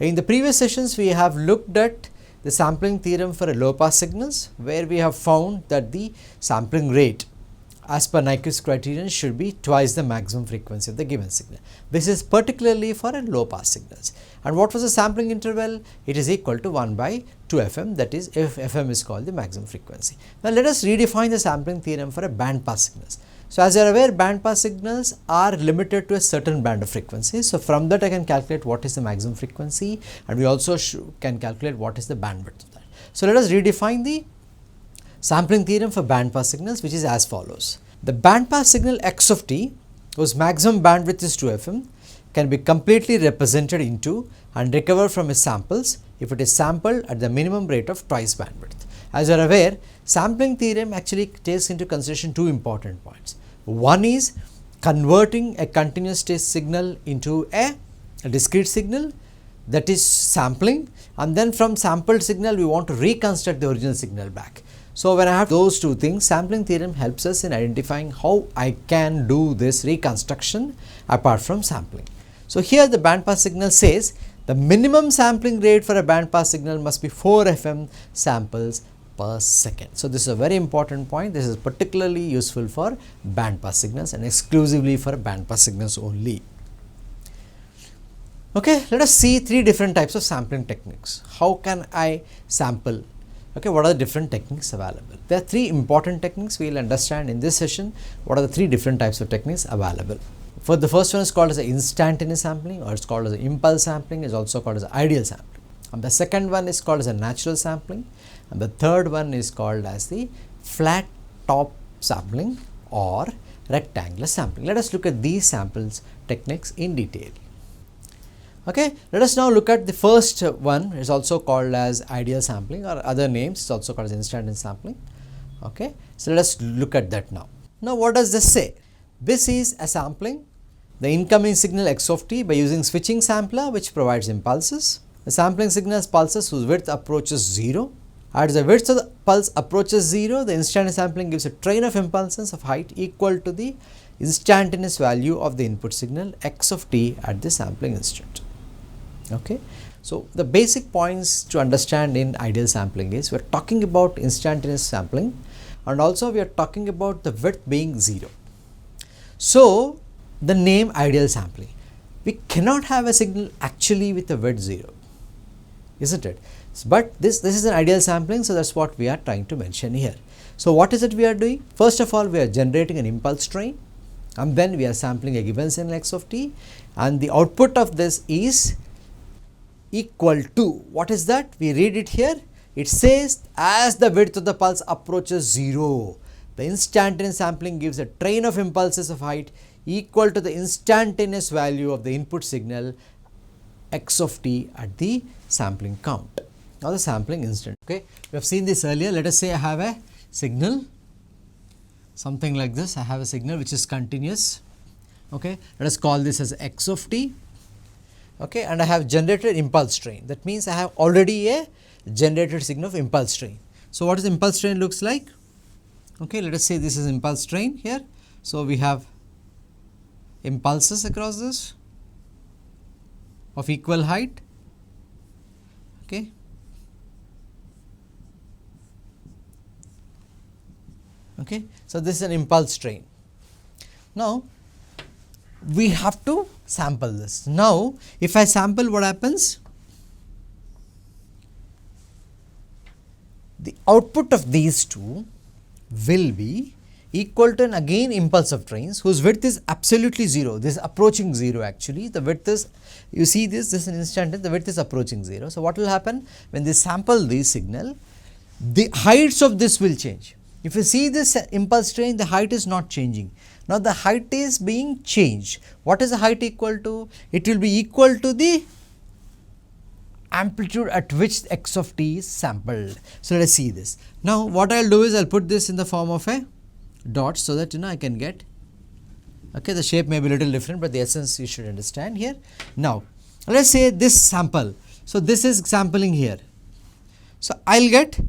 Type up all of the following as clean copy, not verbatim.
In the previous sessions, we have looked at the sampling theorem for a low pass signals, where we have found that the sampling rate as per Nyquist criterion should be twice the maximum frequency of the given signal. This is particularly for a low pass signals. And what was the sampling interval? It is equal to 1 by 2 FM, that is if FM is called the maximum frequency. Now let us redefine the sampling theorem for a band pass signals. So as you are aware, band pass signals are limited to a certain band of frequency. So from that I can calculate what is the maximum frequency, and we also can calculate what is the bandwidth of that. So let us redefine the sampling theorem for band pass signals, which is as follows. The band pass signal x of t, whose maximum bandwidth is 2 FM, can be completely represented into and recovered from its samples if it is sampled at the minimum rate of twice bandwidth. As you are aware, sampling theorem actually takes into consideration two important points. One is converting a continuous state signal into a discrete signal, that is sampling, and then from sampled signal we want to reconstruct the original signal back. So when I have those two things, sampling theorem helps us in identifying how I can do this reconstruction apart from sampling. So here the band pass signal says the minimum sampling rate for a band pass signal must be 4 FM samples per second. So this is a very important point. This is particularly useful for band pass signals and exclusively for band pass signals only. Okay, let us see three different types of sampling techniques. How can I sample? Okay, what are the different techniques available? There are three important techniques we will understand in this session. What are the three different types of techniques available? For the first one is called as an instantaneous sampling, or it's called as an impulse sampling, is also called as ideal sampling. And the second one is called as a natural sampling, and the third one is called as the flat top sampling or rectangular sampling. Let us look at these samples techniques in detail. Okay, let us now look at the first one. Is also called as ideal sampling, or other names, it's also called as instantaneous sampling. Okay, so let us look at that now. Now what does this say? This is a sampling the incoming signal x of t by using switching sampler, which provides impulses. The sampling signal has pulses whose width approaches 0. As the width of the pulse approaches 0, the instantaneous sampling gives a train of impulses of height equal to the instantaneous value of the input signal x of t at the sampling instant. Okay, so the basic points to understand in ideal sampling is we are talking about instantaneous sampling, and also we are talking about the width being 0. So the name ideal sampling, we cannot have a signal actually with a width 0, isn't it? But this is an ideal sampling, so that's what we are trying to mention here. So what is it we are doing? First of all, we are generating an impulse train, and then we are sampling a given signal x of t, and the output of this is equal to, what is that? We read it here. It says as the width of the pulse approaches 0, the instantaneous sampling gives a train of impulses of height equal to the instantaneous value of the input signal x of t at the sampling count or the sampling instant. Okay, we have seen this earlier. Let us say I have a signal, something like this. I have a signal which is continuous. Okay, let us call this as x of t. Okay, and I have generated impulse train. That means I have already a generated signal of impulse train. So what is impulse train looks like? Okay, let us say this is impulse train here. So we have impulses across this of equal height. Okay, okay, so this is an impulse train. Now we have to sample this. Now if I sample, what happens? The output of these two will be equal to an again impulse of trains whose width is absolutely 0. This is approaching 0 actually. The width is, you see this is an instant, the width is approaching 0. So what will happen when they sample this signal? The heights of this will change. If you see this impulse train, the height is not changing. Now the height is being changed. What is the height equal to? It will be equal to the amplitude at which x of t is sampled. So let us see this. Now what I will do is I will put this in the form of a dot, so that I can get, okay, the shape may be a little different, but the essence you should understand here. Now let us say this sample. So this is sampling here. So I will get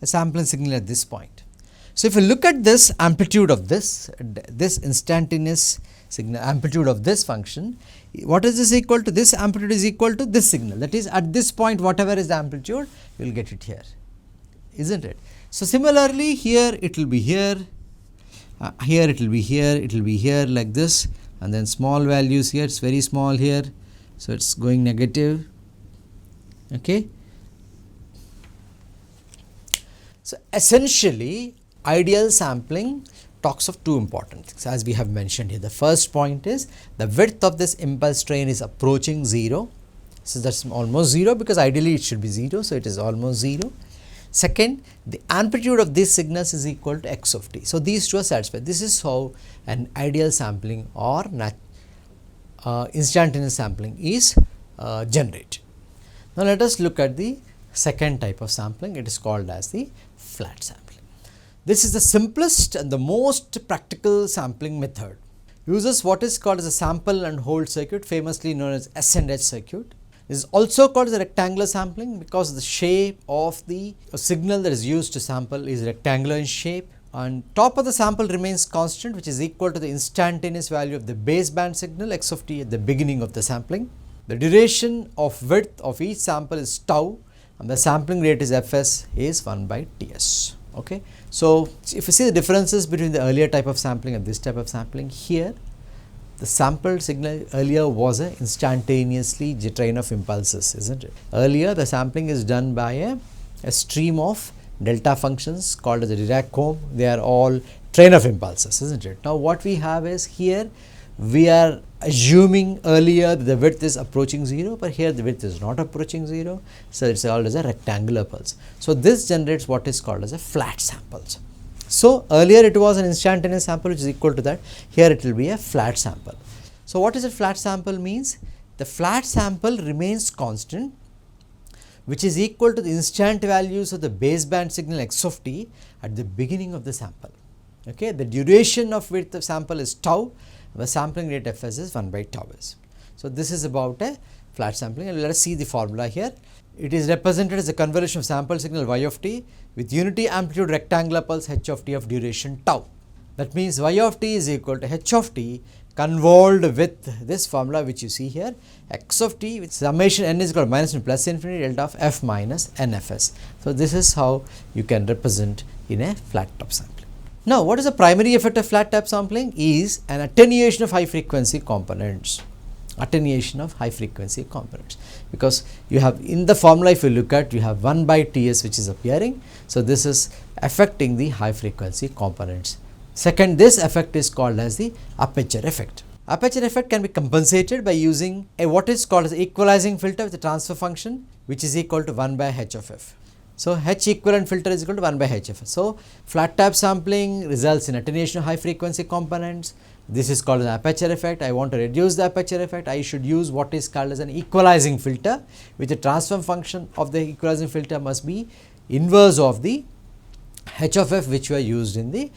a sampling signal at this point. So, if you look at this amplitude of this instantaneous signal, amplitude of this function, what is this equal to? This amplitude is equal to this signal, that is at this point whatever is the amplitude you will get it here, isn't it? So, similarly here it will be here, here it will be here, it will be here like this, and then small values here, it is very small here, so it is going negative. Okay. So, essentially ideal sampling talks of two important things as we have mentioned here. The first point is the width of this impulse train is approaching 0. So, that is almost 0 because ideally it should be 0. So, it is almost 0. Second, the amplitude of these signals is equal to x of t. So, these two are satisfied. This is how an ideal sampling or instantaneous sampling is generated. Now, let us look at the second type of sampling. It is called as the flat sampling. This is the simplest and the most practical sampling method. Uses what is called as a sample and hold circuit, famously known as S and H circuit. This is also called as a rectangular sampling because the shape of the signal that is used to sample is rectangular in shape, and top of the sample remains constant, which is equal to the instantaneous value of the baseband signal x of t at the beginning of the sampling. The duration of width of each sample is tau, and the sampling rate is fs is 1 by ts. Okay. So, if you see the differences between the earlier type of sampling and this type of sampling, here the sampled signal earlier was a instantaneously train of impulses, isn't it? Earlier the sampling is done by a stream of delta functions called as the Dirac comb. They are all train of impulses, isn't it? Now, what we have is here we are assuming earlier the width is approaching 0, but here the width is not approaching 0. So, it is called as a rectangular pulse. So, this generates what is called as a flat samples. So, earlier it was an instantaneous sample which is equal to that, here it will be a flat sample. So, what is a flat sample means? The flat sample remains constant, which is equal to the instant values of the baseband signal x of t at the beginning of the sample. Okay. The duration of width of sample is tau, the sampling rate fs is 1 by tau s. So, this is about a flat sampling, and let us see the formula here. It is represented as a convolution of sample signal y of t with unity amplitude rectangular pulse h of t of duration tau. That means y of t is equal to h of t convolved with this formula which you see here, x of t with summation n is equal to minus plus infinity delta of f minus nfs. So, this is how you can represent in a flat top sampling. Now, what is the primary effect of flat top sampling? Is an attenuation of high frequency components. Attenuation of high frequency components, because you have in the formula, if you look at, you have 1 by Ts which is appearing. So, this is affecting the high frequency components. Second, this effect is called as the aperture effect. Aperture effect can be compensated by using a what is called as equalizing filter with a transfer function which is equal to 1 by h of f. So, H equivalent filter is equal to 1 by h of f. So, flat tap sampling results in attenuation of high frequency components. This is called an aperture effect. I want to reduce the aperture effect. I should use what is called as an equalizing filter, with the transfer function of the equalizing filter must be inverse of the h of f which were used in the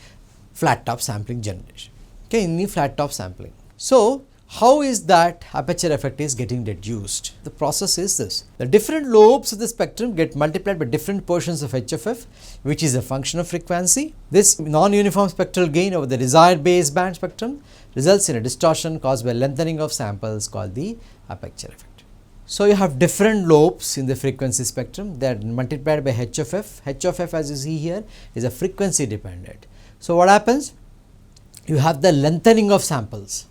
flat top sampling generation. Okay, in the flat top sampling. So, how is that aperture effect is getting reduced? The process is this: the different lobes of the spectrum get multiplied by different portions of h of f, which is a function of frequency. This non-uniform spectral gain over the desired baseband spectrum results in a distortion caused by lengthening of samples called the aperture effect. So, you have different lobes in the frequency spectrum, they are multiplied by h of f. H of f, as you see here, is a frequency dependent. So, what happens? You have the lengthening of samples.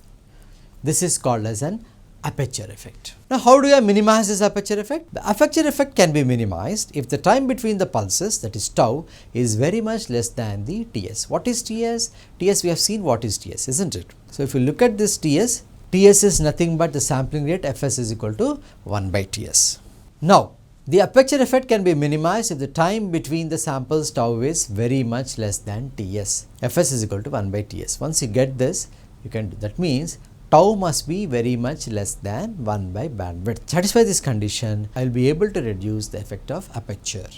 This is called as an aperture effect. Now, how do I minimize this aperture effect? The aperture effect can be minimized if the time between the pulses, that is tau, is very much less than the Ts. What is Ts? Ts, we have seen what is Ts, isn't it? So, if you look at this Ts, Ts is nothing but the sampling rate Fs is equal to 1 by Ts. Now, the aperture effect can be minimized if the time between the samples tau is very much less than Ts. Fs is equal to 1 by Ts. Once you get this, you can do that means tau must be very much less than 1 by bandwidth. Satisfy this condition, I will be able to reduce the effect of aperture.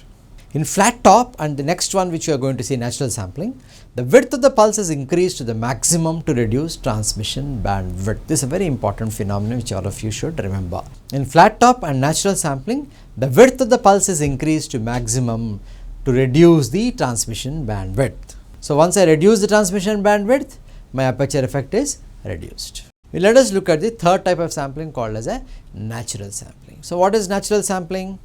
In flat top and the next one which you are going to see, natural sampling, the width of the pulse is increased to the maximum to reduce transmission bandwidth. This is a very important phenomenon which all of you should remember. In flat top and natural sampling, the width of the pulse is increased to maximum to reduce the transmission bandwidth. So once I reduce the transmission bandwidth, my aperture effect is reduced. Let us look at the third type of sampling called as a natural sampling. So what is natural sampling?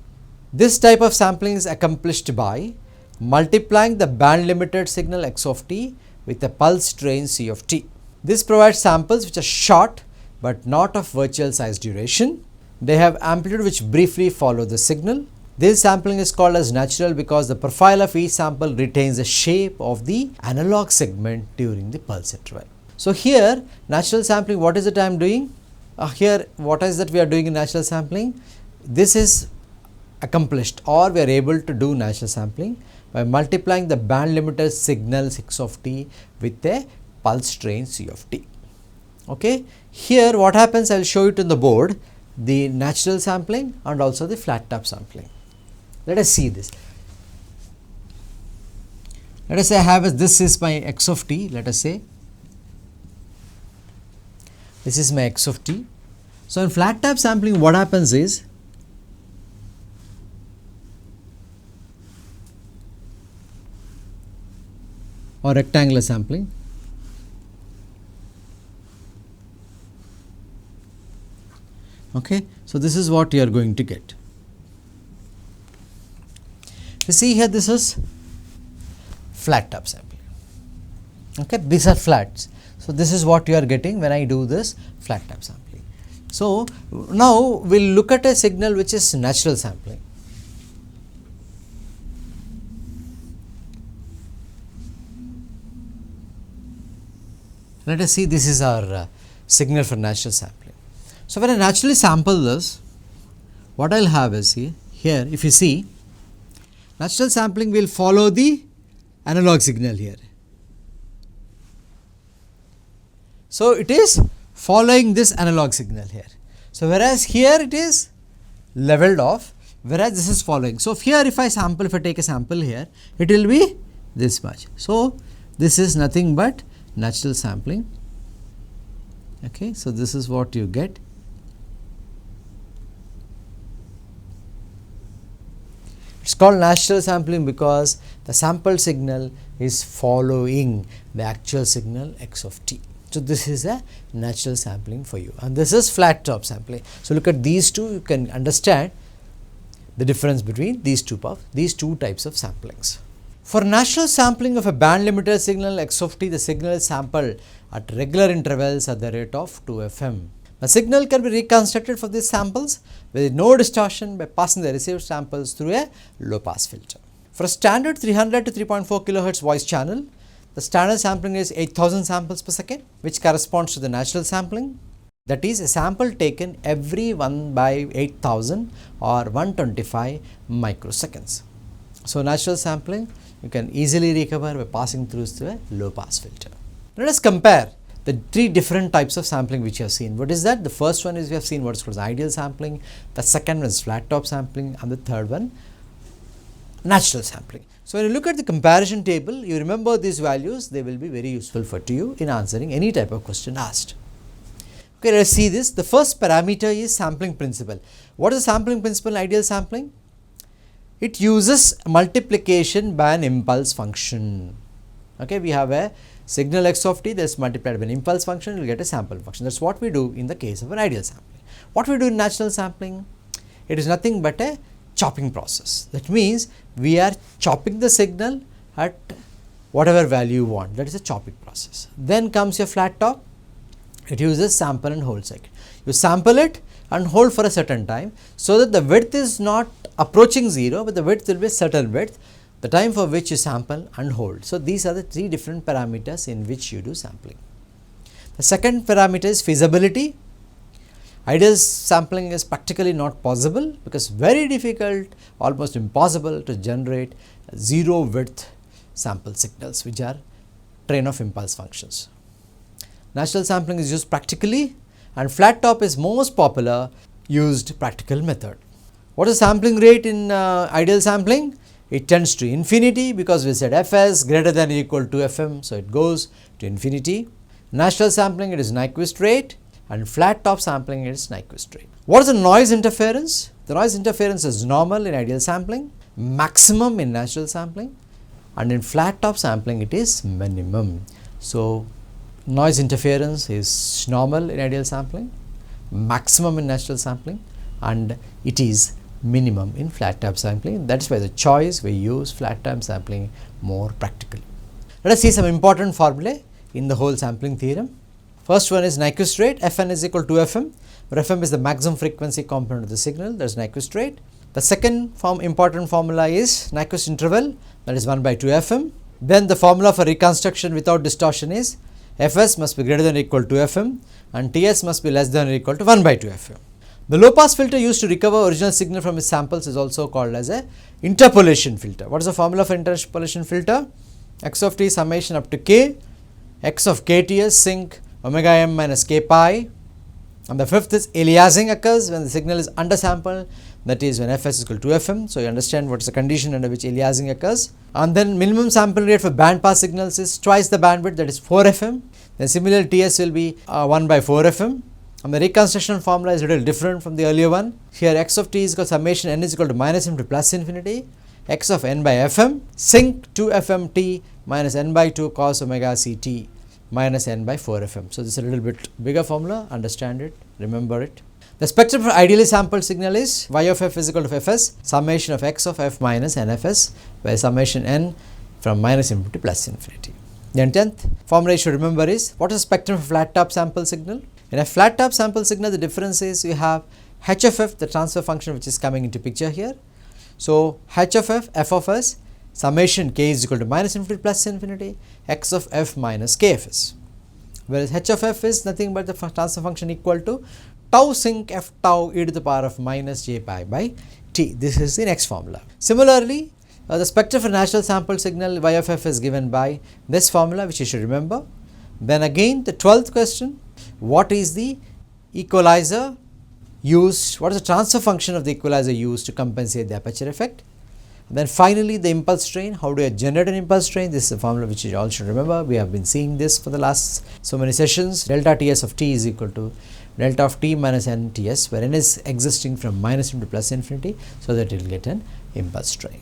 This type of sampling is accomplished by multiplying the band limited signal x of t with a pulse train c of t. This provides samples which are short but not of virtual size duration. They have amplitude which briefly follow the signal. This sampling is called as natural because the profile of each sample retains the shape of the analog segment during the pulse interval. So here natural sampling, what is it I am doing? Here what is that we are doing in natural sampling? This is accomplished, or we are able to do natural sampling by multiplying the band limited signal 6 of t with a pulse train c of t. Okay. Here what happens, I will show it on the board, the natural sampling and also the flat top sampling. Let us see this. Let us say I have this is my x of t, let us say this is my x of t. So in flat top sampling what happens is, or rectangular sampling, okay. So this is what you are going to get. You see here, this is flat top sampling, okay. These are flats. So this is what you are getting when I do this flat top sampling. So now we will look at a signal which is natural sampling. Let us see, this is our signal for natural sampling. So when I naturally sample this, what I will have is here if you see, natural sampling will follow the analog signal here. So it is following this analog signal here. So whereas here it is leveled off, whereas this is following. So here if I sample, if I take a sample here, it will be this much. So this is nothing but natural sampling. Okay, so this is what you get. It's called natural sampling because the sample signal is following the actual signal x of t. So this is a natural sampling for you, and this is flat top sampling. So look at these two, you can understand the difference between these two types of samplings. For natural sampling of a band limited signal x of t, the signal is sampled at regular intervals at the rate of 2 FM. The signal can be reconstructed for these samples with no distortion by passing the received samples through a low pass filter. For a standard 300 to 3.4 kHz voice channel, the standard sampling is 8000 samples per second, which corresponds to the natural sampling. That is a sample taken every 1/8000 or 125 microseconds. So natural sampling you can easily recover by passing through a low pass filter. Let us compare the three different types of sampling which you have seen. What is that? The first one is we have seen what is called ideal sampling, the second one is flat top sampling, and the third one natural sampling. So when you look at the comparison table, you remember these values, they will be very useful to you in answering any type of question asked. Okay, let us see this. The first parameter is sampling principle. What is the sampling principle in ideal sampling? It uses multiplication by an impulse function. Okay, we have a signal x of t that is multiplied by an impulse function, you will get a sample function. That is what we do in the case of an ideal sampling. What we do in natural sampling? It is nothing but a chopping process. That means we are chopping the signal at whatever value you want. That is a chopping process. Then comes your flat top. It uses sample and hold cycle. You sample it and hold for a certain time so that the width is not approaching 0, but the width will be a certain width, the time for which you sample and hold. So these are the three different parameters in which you do sampling. The second parameter is feasibility. Ideal sampling is practically not possible because very difficult, almost impossible to generate 0 width sample signals which are train of impulse functions. Natural sampling is used practically, and flat top is most popular used practical method. What is sampling rate in ideal sampling? It tends to infinity because we said Fs greater than or equal to Fm, so it goes to infinity. Natural sampling, it is Nyquist rate, and flat top sampling, it is Nyquist rate. What is the noise interference? The noise interference is normal in ideal sampling, maximum in natural sampling, and in flat top sampling it is minimum. So, noise interference is normal in ideal sampling, maximum in natural sampling, and it is minimum in flat top sampling. That is why the choice we use flat top sampling more practically. Let us see some important formulae in the whole sampling theorem. First one is Nyquist rate. Fn is equal to Fm, where Fm is the maximum frequency component of the signal, that is Nyquist rate. The second important formula is Nyquist interval, that is 1 by 2 Fm. Then the formula for reconstruction without distortion is Fs must be greater than or equal to Fm and Ts must be less than or equal to 1 by 2 Fm. The low pass filter used to recover original signal from its samples is also called as a interpolation filter. What is the formula for interpolation filter? X of t summation up to k, x of kts sinc omega m minus k pi, and the fifth is aliasing occurs when the signal is undersampled, that is when Fs is equal to Fm. So, you understand what is the condition under which aliasing occurs. And then minimum sample rate for band pass signals is twice the bandwidth, that is 4 Fm. Then similarly Ts will be 1 by 4 Fm. And the reconstruction formula is a little different from the earlier one. Here x of t is equal to summation n is equal to minus m to plus infinity, x of n by Fm sinc 2 Fm t minus n by 2 cos omega c t minus n by 4 Fm. So, this is a little bit bigger formula, understand it, remember it. The spectrum for ideally sampled signal is y of f is equal to Fs summation of x of f minus nfs, where summation n from minus infinity to plus infinity. Then 10th formula you should remember is what is the spectrum for flat top sample signal? In a flat top sample signal, the difference is you have h of f, the transfer function which is coming into picture here. So, h of f of s summation k is equal to minus infinity to plus infinity x of f minus kfs, whereas h of f is nothing but the transfer function equal to tau sinc f tau e to the power of minus j pi by t. This is the next formula. Similarly, the spectrum for natural sample signal y of f is given by this formula, which you should remember. Then again the 12th question, what is the equalizer used, what is the transfer function of the equalizer used to compensate the aperture effect? And then finally the impulse train, how do I generate an impulse train? This is a formula which you all should remember. We have been seeing this for the last so many sessions. Delta Ts of t is equal to delta of t minus n Ts, where n is existing from minus into plus infinity, so that you will get an impulse train.